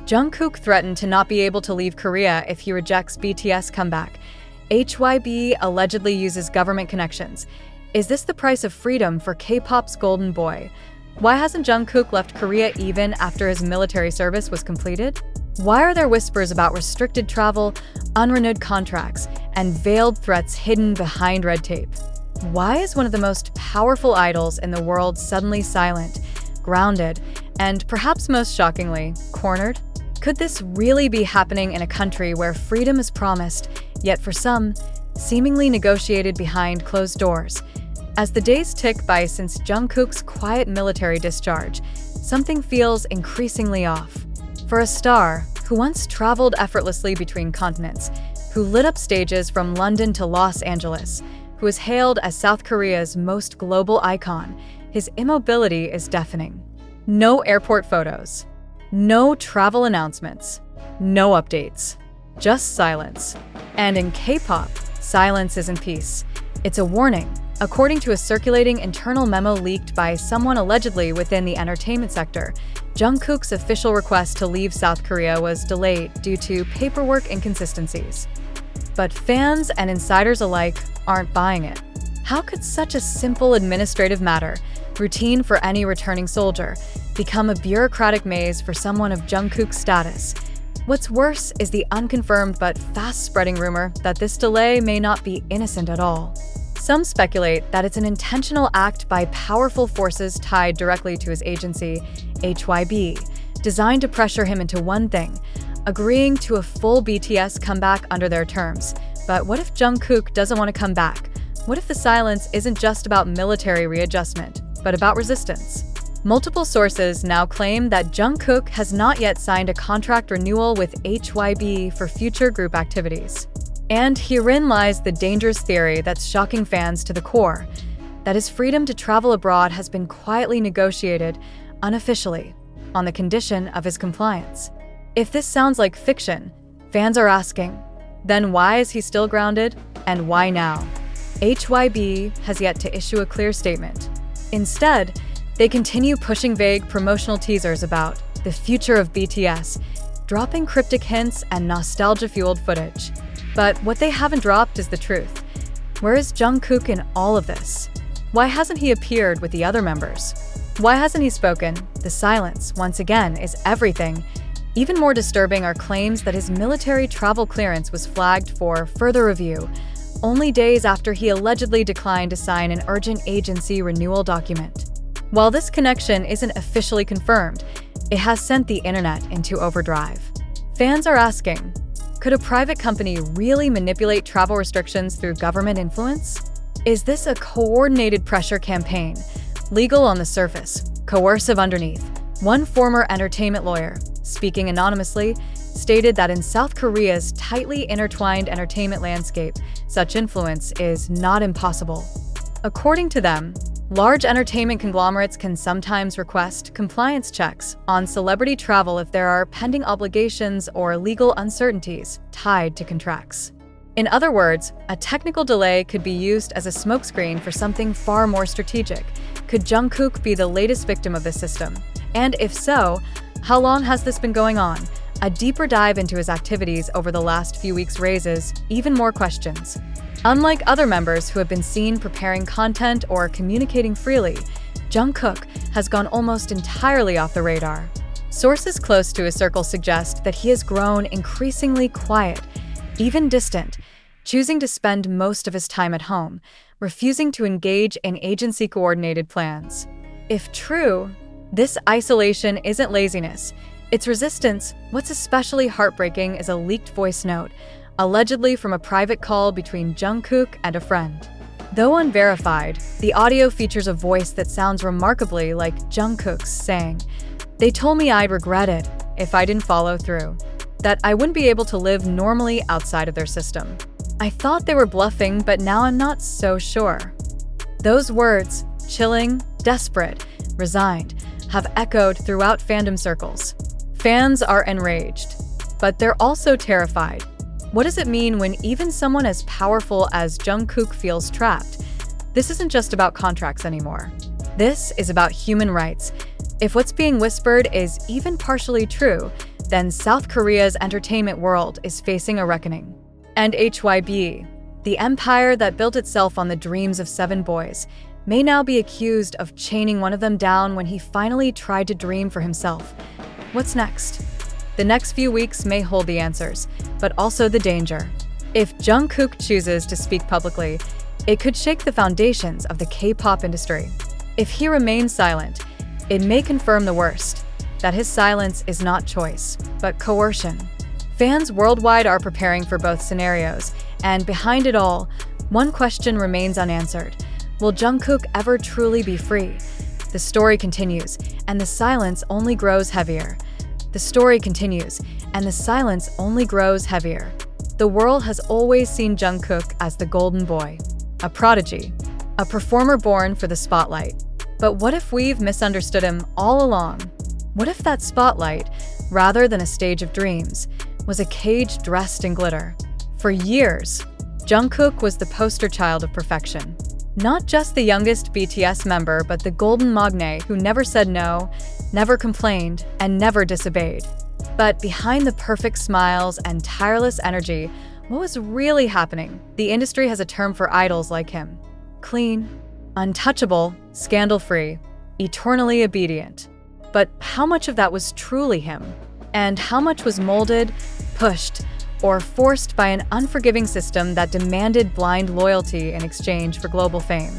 Jungkook threatened to not be able to leave Korea if he rejects BTS comeback. HYB allegedly uses government connections. Is this the price of freedom for K-pop's golden boy? Why hasn't Jungkook left Korea even after his military service was completed? Why are there whispers about restricted travel, unrenewed contracts, and veiled threats hidden behind red tape? Why is one of the most powerful idols in the world suddenly silent, grounded, and perhaps most shockingly, cornered? Could this really be happening in a country where freedom is promised, yet for some, seemingly negotiated behind closed doors? As the days tick by since Jungkook's quiet military discharge, something feels increasingly off. For a star who once traveled effortlessly between continents, who lit up stages from London to Los Angeles, who is hailed as South Korea's most global icon, his immobility is deafening. No airport photos. No travel announcements, no updates, just silence. And in K-pop, silence isn't peace. It's a warning, according to a circulating internal memo leaked by someone allegedly within the entertainment sector. Jungkook's official request to leave South Korea was delayed due to paperwork inconsistencies. But fans and insiders alike aren't buying it. How could such a simple administrative matter, routine for any returning soldier, become a bureaucratic maze for someone of Jungkook's status? What's worse is the unconfirmed but fast-spreading rumor that this delay may not be innocent at all. Some speculate that it's an intentional act by powerful forces tied directly to his agency, HYB, designed to pressure him into one thing, agreeing to a full BTS comeback under their terms. But what if Jungkook doesn't want to come back? What if the silence isn't just about military readjustment, but about resistance? Multiple sources now claim that Jungkook has not yet signed a contract renewal with HYB for future group activities. And herein lies the dangerous theory that's shocking fans to the core, that his freedom to travel abroad has been quietly negotiated, unofficially, on the condition of his compliance. If this sounds like fiction, fans are asking, then why is he still grounded, and why now? HYB has yet to issue a clear statement. Instead, they continue pushing vague promotional teasers about the future of BTS, dropping cryptic hints and nostalgia-fueled footage. But what they haven't dropped is the truth. Where is Jungkook in all of this? Why hasn't he appeared with the other members? Why hasn't he spoken? The silence, once again, is everything. Even more disturbing are claims that his military travel clearance was flagged for further review, only days after he allegedly declined to sign an urgent agency renewal document. While this connection isn't officially confirmed, it has sent the internet into overdrive. Fans are asking, could a private company really manipulate travel restrictions through government influence? Is this a coordinated pressure campaign, legal on the surface, coercive underneath? One former entertainment lawyer, speaking anonymously, stated that in South Korea's tightly intertwined entertainment landscape, such influence is not impossible. According to them, large entertainment conglomerates can sometimes request compliance checks on celebrity travel if there are pending obligations or legal uncertainties tied to contracts. In other words, a technical delay could be used as a smokescreen for something far more strategic. Could Jungkook be the latest victim of this system? And if so, how long has this been going on? A deeper dive into his activities over the last few weeks raises even more questions. Unlike other members who have been seen preparing content or communicating freely, Jungkook has gone almost entirely off the radar. Sources close to his circle suggest that he has grown increasingly quiet, even distant, choosing to spend most of his time at home, refusing to engage in agency-coordinated plans. If true, this isolation isn't laziness, it's resistance. What's especially heartbreaking is a leaked voice note, allegedly from a private call between Jungkook and a friend. Though unverified, the audio features a voice that sounds remarkably like Jungkook's, saying, "They told me I'd regret it if I didn't follow through, that I wouldn't be able to live normally outside of their system. I thought they were bluffing, but now I'm not so sure." Those words, chilling, desperate, resigned, have echoed throughout fandom circles. Fans are enraged, but they're also terrified. What does it mean when even someone as powerful as Jungkook feels trapped? This isn't just about contracts anymore. This is about human rights. If what's being whispered is even partially true, then South Korea's entertainment world is facing a reckoning. And HYB, the empire that built itself on the dreams of 7 boys, may now be accused of chaining one of them down when he finally tried to dream for himself. What's next? The next few weeks may hold the answers, but also the danger. If Jungkook chooses to speak publicly, it could shake the foundations of the K-pop industry. If he remains silent, it may confirm the worst, that his silence is not choice, but coercion. Fans worldwide are preparing for both scenarios, and behind it all, one question remains unanswered. Will Jungkook ever truly be free? The story continues, and the silence only grows heavier. The story continues, and the silence only grows heavier. The world has always seen Jungkook as the golden boy, a prodigy, a performer born for the spotlight. But what if we've misunderstood him all along? What if that spotlight, rather than a stage of dreams, was a cage dressed in glitter? For years, Jungkook was the poster child of perfection. Not just the youngest BTS member, but the golden magne who never said no, never complained, and never disobeyed. But behind the perfect smiles and tireless energy, what was really happening? The industry has a term for idols like him: clean, untouchable, scandal-free, eternally obedient. But how much of that was truly him? And how much was molded, pushed, or forced by an unforgiving system that demanded blind loyalty in exchange for global fame?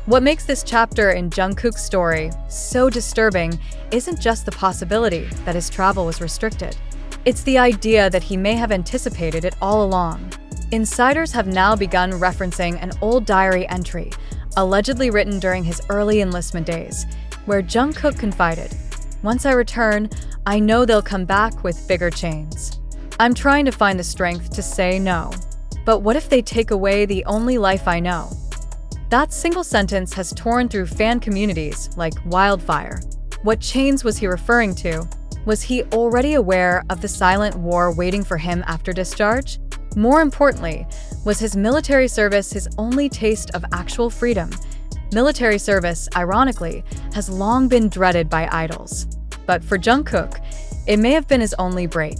What makes this chapter in Jungkook's story so disturbing isn't just the possibility that his travel was restricted. It's the idea that he may have anticipated it all along. Insiders have now begun referencing an old diary entry, allegedly written during his early enlistment days, where Jungkook confided, "Once I return, I know they'll come back with bigger chains. I'm trying to find the strength to say no. But what if they take away the only life I know?" That single sentence has torn through fan communities like wildfire. What chains was he referring to? Was he already aware of the silent war waiting for him after discharge? More importantly, was his military service his only taste of actual freedom? Military service, ironically, has long been dreaded by idols. But for Jungkook, it may have been his only break.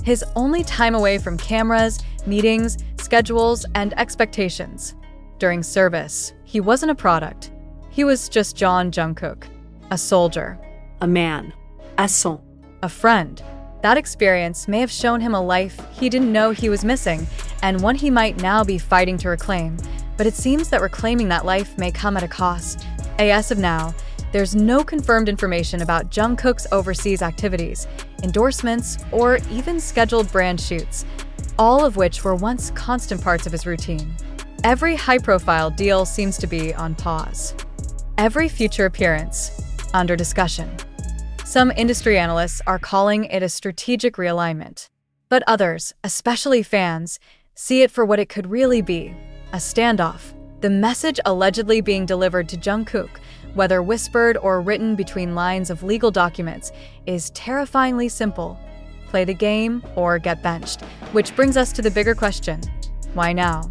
His only time away from cameras, meetings, schedules, and expectations. During service, he wasn't a product. He was just John Jungkook, a soldier, a man, a son, a friend. That experience may have shown him a life he didn't know he was missing, and one he might now be fighting to reclaim. But it seems that reclaiming that life may come at a cost. As of now, there's no confirmed information about Jungkook's overseas activities, endorsements, or even scheduled brand shoots, all of which were once constant parts of his routine. Every high-profile deal seems to be on pause. Every future appearance, under discussion. Some industry analysts are calling it a strategic realignment. But others, especially fans, see it for what it could really be: a standoff. The message allegedly being delivered to Jungkook, whether whispered or written between lines of legal documents, is terrifyingly simple: play the game or get benched. Which brings us to the bigger question: why now?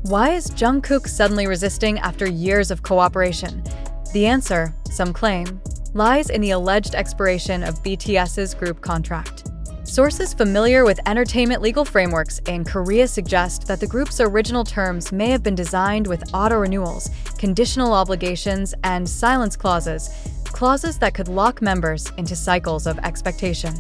Why is Jungkook suddenly resisting after years of cooperation? The answer, some claim, lies in the alleged expiration of BTS's group contract. Sources familiar with entertainment legal frameworks in Korea suggest that the group's original terms may have been designed with auto-renewals, conditional obligations, and silence clauses that could lock members into cycles of expectation.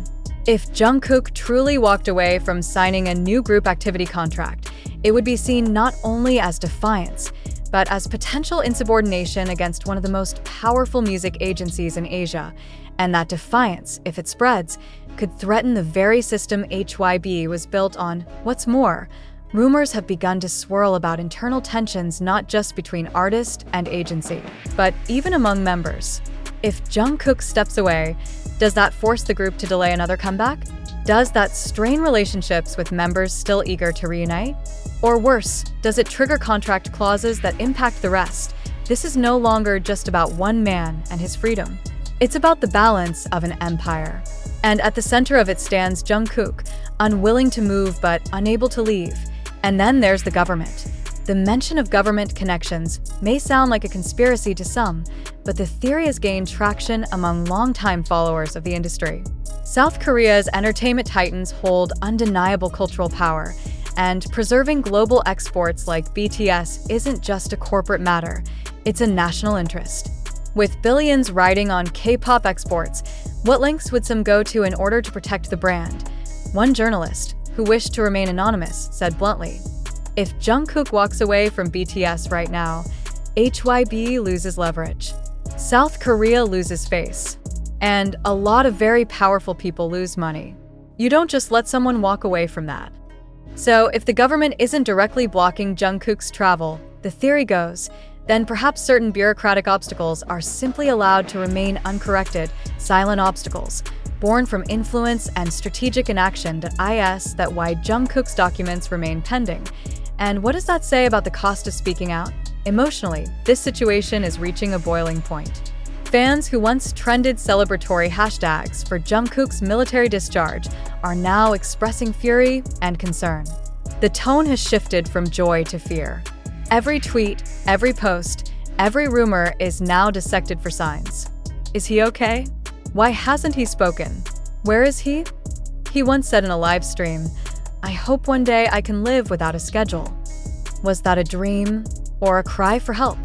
If Jungkook truly walked away from signing a new group activity contract, it would be seen not only as defiance, but as potential insubordination against one of the most powerful music agencies in Asia. And that defiance, if it spreads, could threaten the very system HYB was built on. What's more, rumors have begun to swirl about internal tensions not just between artist and agency, but even among members. If Jungkook steps away, does that force the group to delay another comeback? Does that strain relationships with members still eager to reunite? Or worse, does it trigger contract clauses that impact the rest? This is no longer just about one man and his freedom. It's about the balance of an empire. And at the center of it stands Jungkook, unwilling to move but unable to leave. And then there's the government. The mention of government connections may sound like a conspiracy to some, but the theory has gained traction among longtime followers of the industry. South Korea's entertainment titans hold undeniable cultural power, and preserving global exports like BTS isn't just a corporate matter, it's a national interest. With billions riding on K-pop exports, what lengths would some go to in order to protect the brand? One journalist, who wished to remain anonymous, said bluntly, "If Jungkook walks away from BTS right now, HYB loses leverage. South Korea loses face. And a lot of very powerful people lose money. You don't just let someone walk away from that." So if the government isn't directly blocking Jungkook's travel, the theory goes, then perhaps certain bureaucratic obstacles are simply allowed to remain uncorrected, silent obstacles, born from influence and strategic inaction that why Jungkook's documents remain pending. And what does that say about the cost of speaking out? Emotionally, this situation is reaching a boiling point. Fans who once trended celebratory hashtags for Jungkook's military discharge are now expressing fury and concern. The tone has shifted from joy to fear. Every tweet, every post, every rumor is now dissected for signs. Is he okay? Why hasn't he spoken? Where is he? He once said in a live stream, "I hope one day I can live without a schedule." Was that a dream or a cry for help?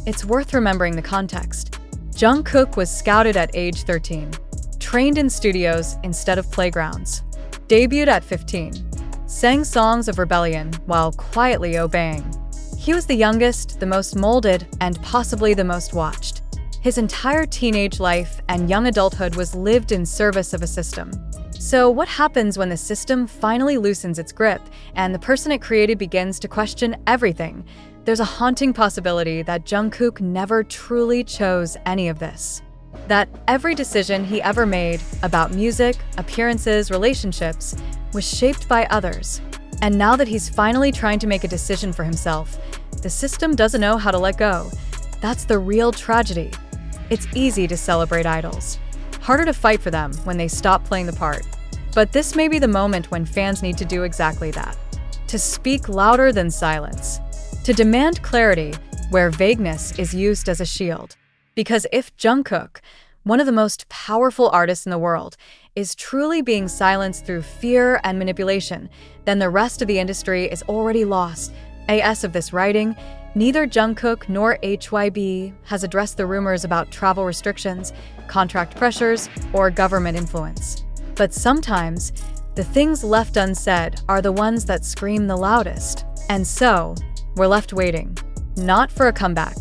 It's worth remembering the context. Jungkook was scouted at age 13, trained in studios instead of playgrounds, debuted at 15, sang songs of rebellion while quietly obeying. He was the youngest, the most molded, and possibly the most watched. His entire teenage life and young adulthood was lived in service of a system. So what happens when the system finally loosens its grip and the person it created begins to question everything? There's a haunting possibility that Jungkook never truly chose any of this. That every decision he ever made about music, appearances, relationships was shaped by others. And now that he's finally trying to make a decision for himself, the system doesn't know how to let go. That's the real tragedy. It's easy to celebrate idols. Harder to fight for them when they stop playing the part. But this may be the moment when fans need to do exactly that. To speak louder than silence. To demand clarity where vagueness is used as a shield. Because if Jungkook, one of the most powerful artists in the world, is truly being silenced through fear and manipulation, then the rest of the industry is already lost. As of this writing, neither Jungkook nor HYB has addressed the rumors about travel restrictions, contract pressures, or government influence. But sometimes, the things left unsaid are the ones that scream the loudest. And so, we're left waiting. Not for a comeback,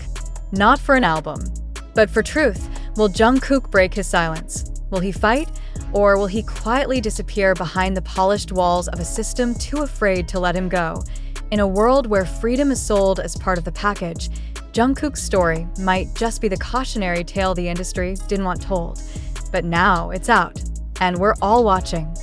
not for an album, but for truth. Will Jungkook break his silence? Will he fight? Or will he quietly disappear behind the polished walls of a system too afraid to let him go? In a world where freedom is sold as part of the package, Jungkook's story might just be the cautionary tale the industry didn't want told. But now it's out, and we're all watching.